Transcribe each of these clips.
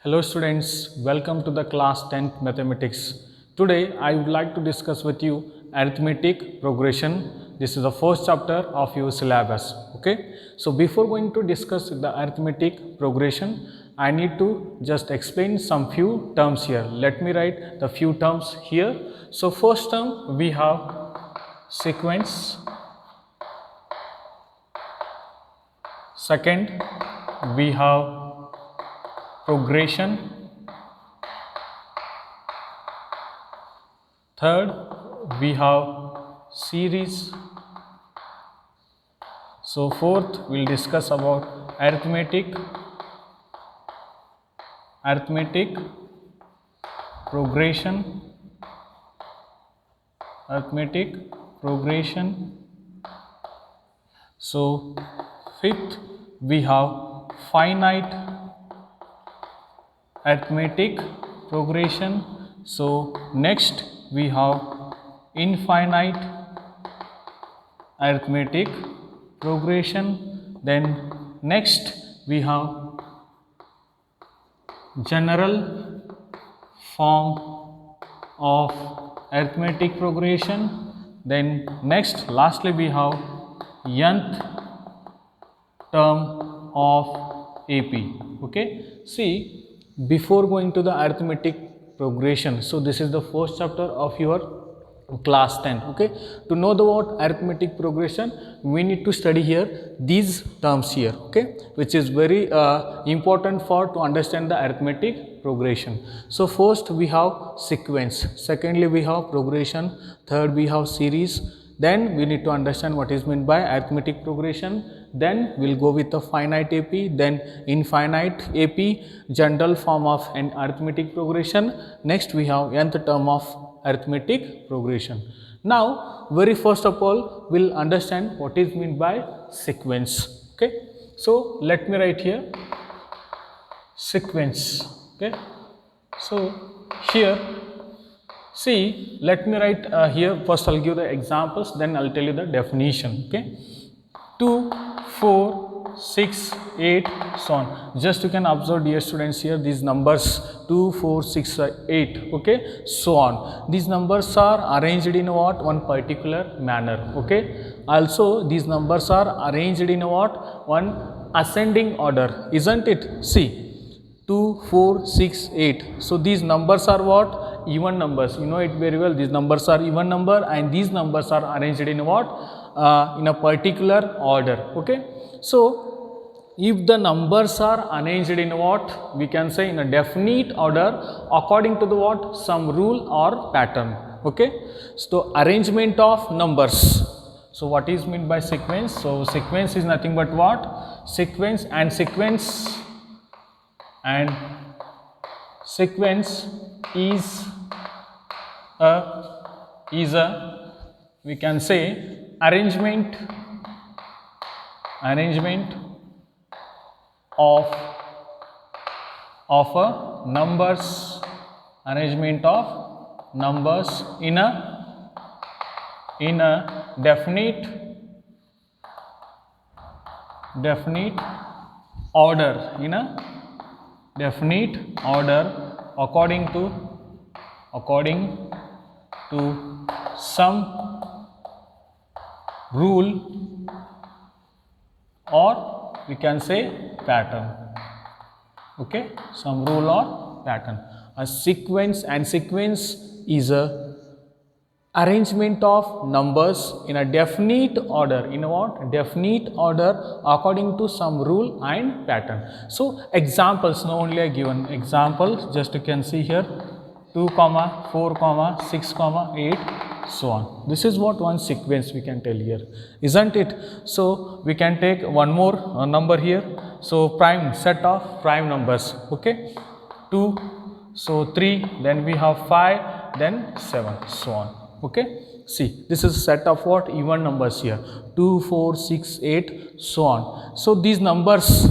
Hello students, welcome to the class 10th mathematics. Today I would like to discuss with you arithmetic progression. This is the first chapter of your syllabus. Okay. So before going to discuss the arithmetic progression, I need to just explain some few terms here. Let me write the few terms here. So first term we have sequence. Second we have progression. Third, we have series. So fourth, we'll discuss about arithmetic progression, So fifth, we have finite arithmetic progression. So next we have infinite arithmetic progression. Then next we have general form of arithmetic progression. Then next lastly we have nth term of AP. Okay, see, before going to the arithmetic progression, so this is the first chapter of your class 10. Okay, to know the what arithmetic progression, we need to study here these terms here. Okay, which is very important for to understand the arithmetic progression. So first we have sequence, secondly we have progression, third we have series. Then we need to understand what is meant by arithmetic progression. Then we'll go with the finite AP, then infinite AP, general form of an arithmetic progression. Next we have nth term of arithmetic progression. Now very first of all we'll understand what is meant by sequence. Okay, so let me write here sequence. Okay, so here, see, let me write here. First I'll give the examples, then I'll tell you the definition. Okay, 2, 4, 6, 8, so on. Just you can observe, dear students, here these numbers 2, 4, 6, 8. Okay, so on. These numbers are arranged in what? One particular manner. Okay, also these numbers are arranged in what? One ascending order, isn't it? See, 2, 4, 6, 8. So these numbers are what? Even numbers. You know it very well. These numbers are even number, and these numbers are arranged in what? In a particular order. Okay. So if the numbers are arranged in what? We can say in a definite order according to the what? Some rule or pattern. Okay. So arrangement of numbers. So what is meant by sequence? So sequence is nothing but what? Sequence is a we can say arrangement of a numbers, in a definite order, according to some rule or we can say pattern. Okay, some rule or pattern. A sequence is a arrangement of numbers in a definite order, in a what? Definite order according to some rule and pattern. So examples, now only I given examples, just you can see here 2, 4, 6, 8, so on. This is what one sequence we can tell here, isn't it? So we can take one more number here. So prime, set of prime numbers. Okay, 2, so 3, then we have 5, then 7, so on. Okay, see, this is a set of what? Even numbers here, 2, 4, 6, 8, so on. So these numbers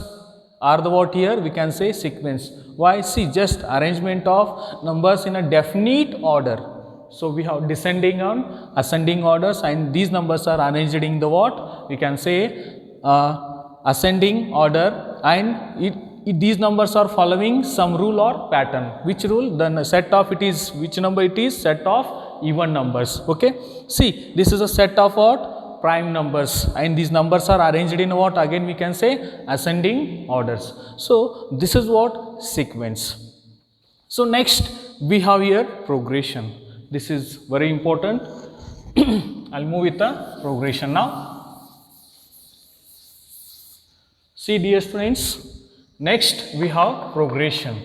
are the what here? We can say sequence. Why? See, just arrangement of numbers in a definite order. So we have descending on ascending orders, and these numbers are arranged in the what? We can say ascending order, and these numbers are following some rule or pattern. Which rule? The set of it is, which number it is? Set of even numbers. Okay, see, this is a set of what? Prime numbers, and these numbers are arranged in what? Again we can say ascending orders. So this is what? Sequence. So next we have here progression. This is very important. I'll move with the progression now. See dear students, next we have progression.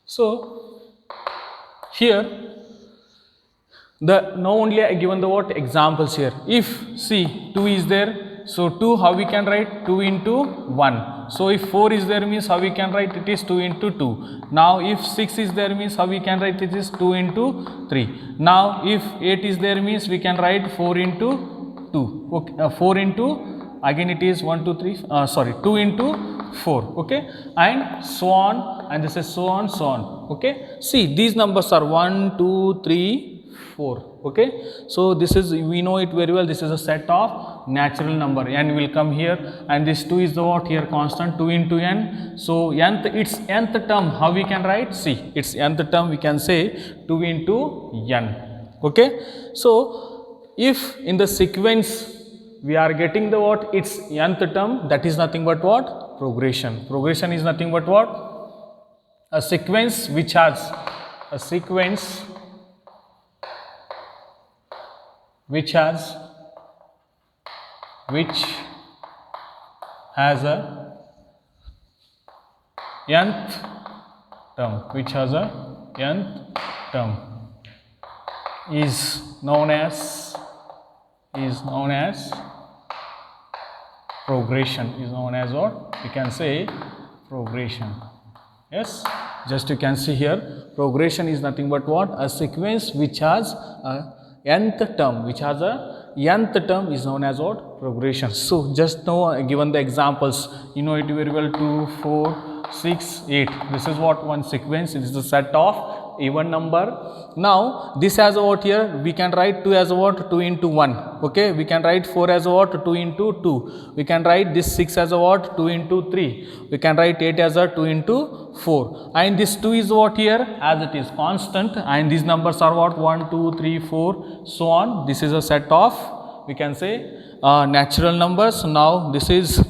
So here the now only I given the what? Examples here. If see 2 is there, so 2, how we can write? 2 into 1. So if 4 is there, means how we can write? It is 2 into 2. Now if 6 is there, means how we can write? It is 2 into 3. Now if 8 is there, means we can write 4 into 2. Okay, 4 into, again it is 1 2 3 sorry 2 into 4. Okay, and so on, and this is so on, so on. Okay, see these numbers are 1 2 3 4. Okay, so this is, we know it very well, this is a set of natural number. N will come here, and this 2 is the what? Here constant, 2 into n. So nth, its nth term, how we can write? See, its nth term we can say 2 into n. Okay, so if in the sequence we are getting the what? Its nth term, that is nothing but what? Progression. Progression is nothing but what? A sequence which has a sequence which has a nth term, which has a nth term, is known as progression. Is known as what? We can say progression. Yes, just you can see here, progression is nothing but what? A sequence which has a nth term, which has a nth term is known as what? Progression. So just now given the examples, you know it very well, 2 4 6 8. This is what? One sequence. It is a set of even number. Now this has a what? Here we can write 2 as a what? 2 into 1. Okay, we can write 4 as a what? 2 into 2. We can write this 6 as a what? 2 into 3. We can write 8 as a 2 into 4. And this 2 is what? Here as it is constant, and these numbers are what? 1 2 3 4 so on. This is a set of, we can say, natural numbers. Now this is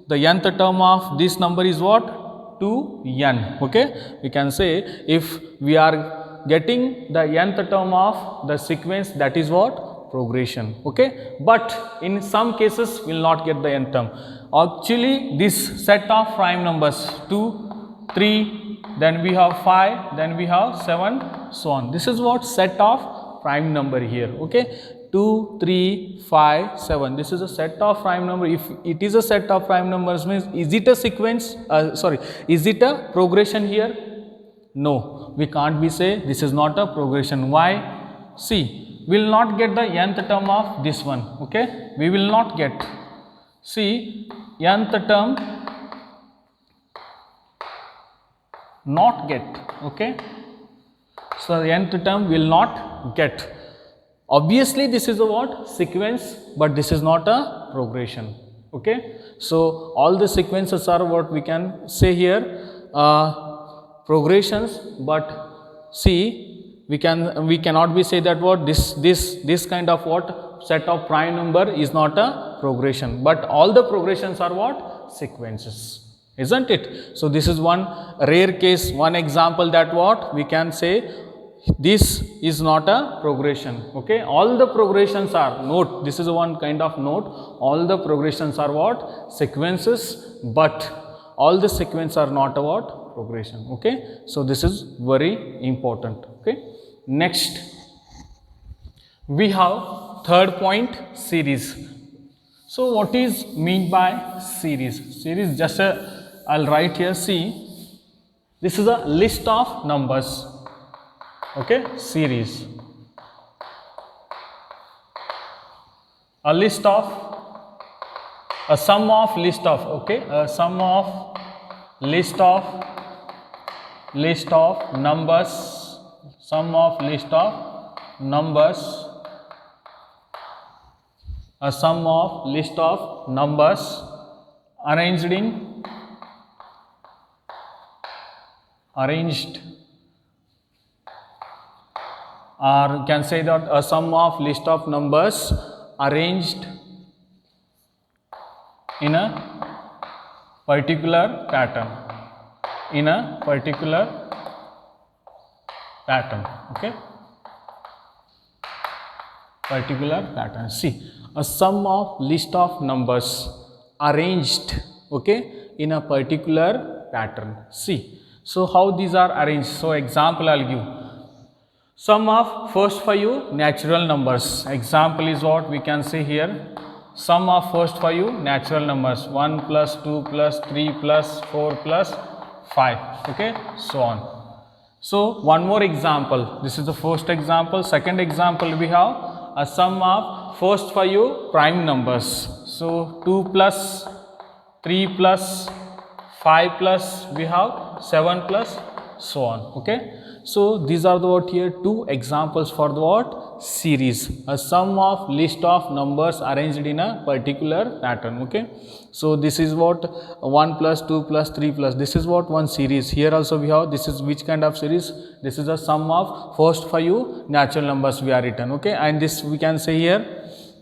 the nth term of this number is what? 2n. Okay, we can say if we are getting the nth term of the sequence, that is what? Progression. Okay, but in some cases we will not get the nth term. Actually this set of prime numbers 2 3, then we have 5, then we have 7, so on. This is what? Set of prime number here. Okay, 2 3 5 7, this is a set of prime number. If it is a set of prime numbers, means is it a sequence? Sorry, is it a progression here? No, we can't be say this is not a progression. Why? See, we will not get the nth term of this one. Okay, we will not get. See, nth term not get. Okay, so the nth term will not get. Obviously this is a what? Sequence, but this is not a progression. Okay, so all the sequences are what we can say here, progressions. But see, we cannot be say that what? This kind of what? Set of prime number is not a progression, but all the progressions are what? Sequences, isn't it? So this is one rare case, one example that what we can say this is not a progression. Okay, all the progressions are, note, this is one kind of note, all the progressions are what? Sequences, but all the sequences are not a what? Progression. Okay, so this is very important. Okay, next we have third point, series. So what is mean by series? Series, just I'll write here. See, this is a list of numbers. Okay, series, a list of, a sum of list of. Okay, a sum of list of numbers, sum of list of numbers, a sum of list of numbers arranged or you can say that a sum of list of numbers arranged in a particular pattern, okay, particular pattern. See, a sum of list of numbers arranged, okay, in a particular pattern. See, so how these are arranged? So example I'll give. Sum of first 5 natural numbers. Example is what we can say here. Sum of first 5 natural numbers, 1 plus 2 plus 3 plus 4 plus 5, okay, so on. So one more example. This is the first example. Second example, we have a sum of first 5 prime numbers. So 2 plus 3 plus 5 plus we have 7 plus so on, okay. So these are the what here 2 examples for the what series, a sum of list of numbers arranged in a particular pattern, okay. So this is what 1 plus 2 plus 3 plus, this is what one series. Here also we have, this is which kind of series? This is a sum of first 5 natural numbers we are written, okay. And this we can say here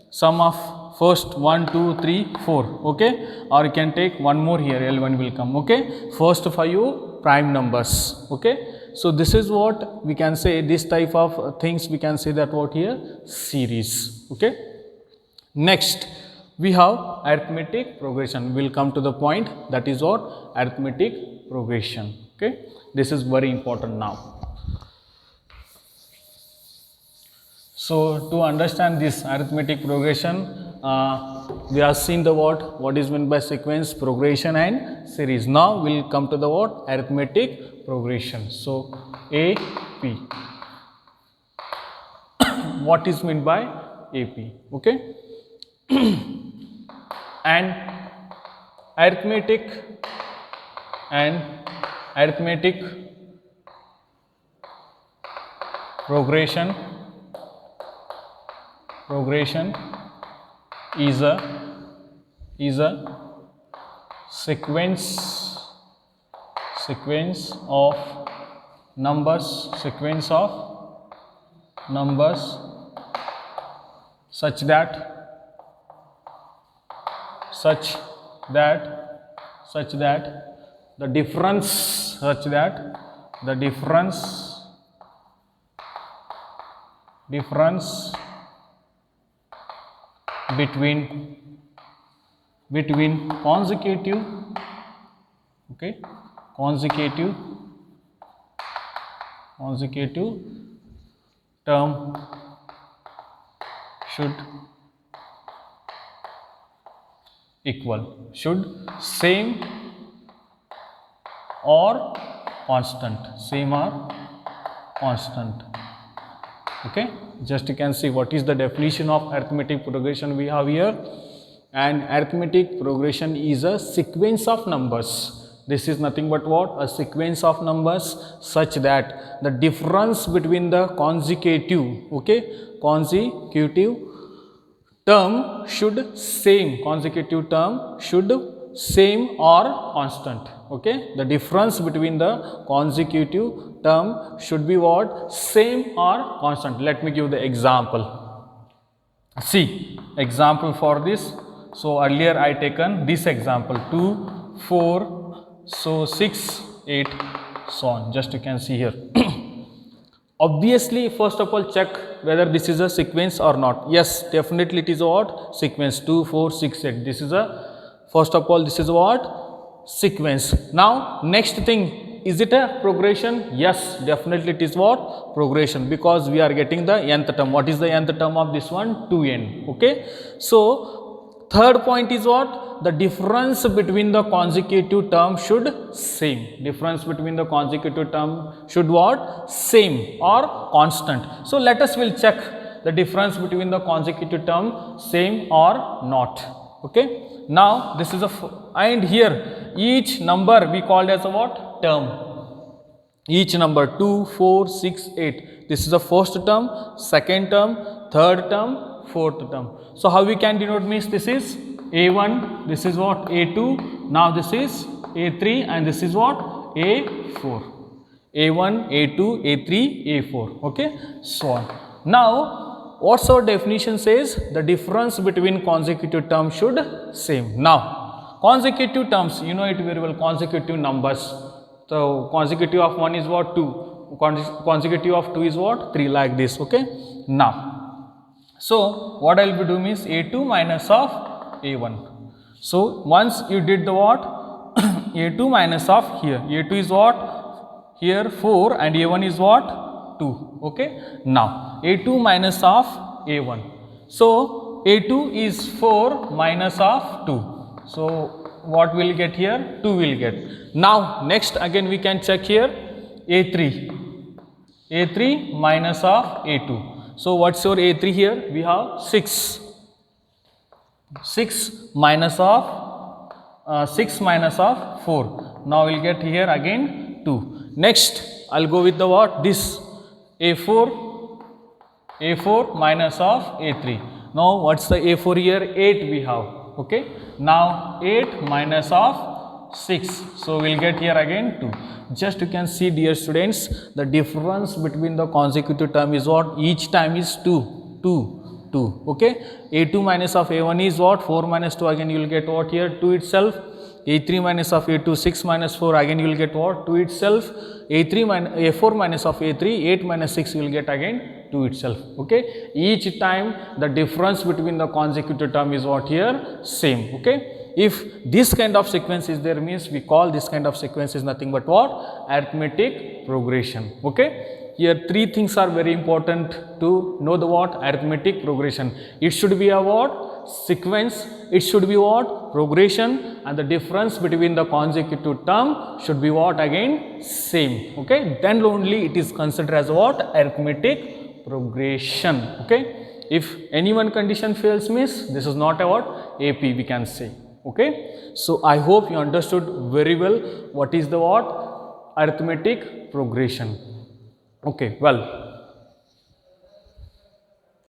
sum of first 1 2 3 4, okay, or you can take one more here, L1 will come, okay, first 5 prime numbers, okay. So this is what we can say, this type of things we can say that what here series, okay. Next we have arithmetic progression. We will come to the point, that is what arithmetic progression, okay. This is very important now. So to understand this arithmetic progression, we have seen the what is meant by sequence, progression and series. Now we will come to the what arithmetic progression. So AP. What is meant by AP, okay. And arithmetic progression is a sequence of numbers, such that the difference between consecutive, okay, consecutive term should same or constant, okay. Just you can see what is the definition of arithmetic progression we have here. And arithmetic progression is a sequence of numbers. This is nothing but what? A sequence of numbers such that the difference between the consecutive, okay, consecutive term should same or constant, okay. The difference between the consecutive term should be what? Same or constant. Let me give the example. See, example for this. So earlier I taken this example 2, 4, so 6, 8, so on. Just you can see here. Obviously, first of all, check whether this is a sequence or not. Yes, definitely it is a what? Sequence 2, 4, 6, 8. This is a, first of all, this is what? Sequence. Now, next thing, is it a progression? Yes, definitely it is what? Progression, because we are getting the nth term. What is the nth term of this one? 2n, okay. So, third point is what? The difference between the consecutive term should same. Difference between the consecutive term should what? Same or constant. So let us will check the difference between the consecutive term same or not. Okay. Now this is a and here each number we called as a what? Term. Each number 2, 4, 6, 8. This is the first term, second term, third term, fourth term. So how we can denote means this is A1, this is what A2, now this is A3 and this is what A4. A1, A2, A3, A4, okay, so on. Now what's our definition says? The difference between consecutive terms should same. Now consecutive terms, you know it very well, consecutive numbers. So consecutive of 1 is what? 2. Consecutive of 2 is what? 3, like this, okay. Now, so what I will be doing is A2 minus of A1. So once you did the what? A2 minus of here. A2 is what? Here 4 and A1 is what? 2, okay. Now A2 minus of A1. So A2 is 4 minus of 2. So what will get here? 2 will get. Now next again we can check here A3. A3 minus of A2. So what's your A3 here? We have 6. 6 minus of 4. Now we'll get here again 2. Next I'll go with the what? This A4 minus of A3. Now what's the A4 here? 8 we have, okay. Now 8 minus of 6. So we'll get here again 2. Just you can see, dear students, the difference between the consecutive term is what? Each time is 2, okay. A2 minus of A1 is what? 4 minus 2, again you will get what here? 2 itself. A3 minus of A2, 6 minus 4, again you will get what? 2 itself. A4 minus of A3, 8 minus 6 you will get again 2 itself, okay. Each time the difference between the consecutive term is what here? Same, okay. If this kind of sequence is there means we call this kind of sequence is nothing but what? Arithmetic progression, okay. Here 3 things are very important to know the what? Arithmetic progression. It should be a what? Sequence, it should be what? Progression, and the difference between the consecutive term should be what? Again same, okay. Then only it is considered as what? Arithmetic progression, okay. If any one condition fails means this is not a what? AP we can say, okay. So I hope you understood very well what is the what? Arithmetic progression, okay. Well,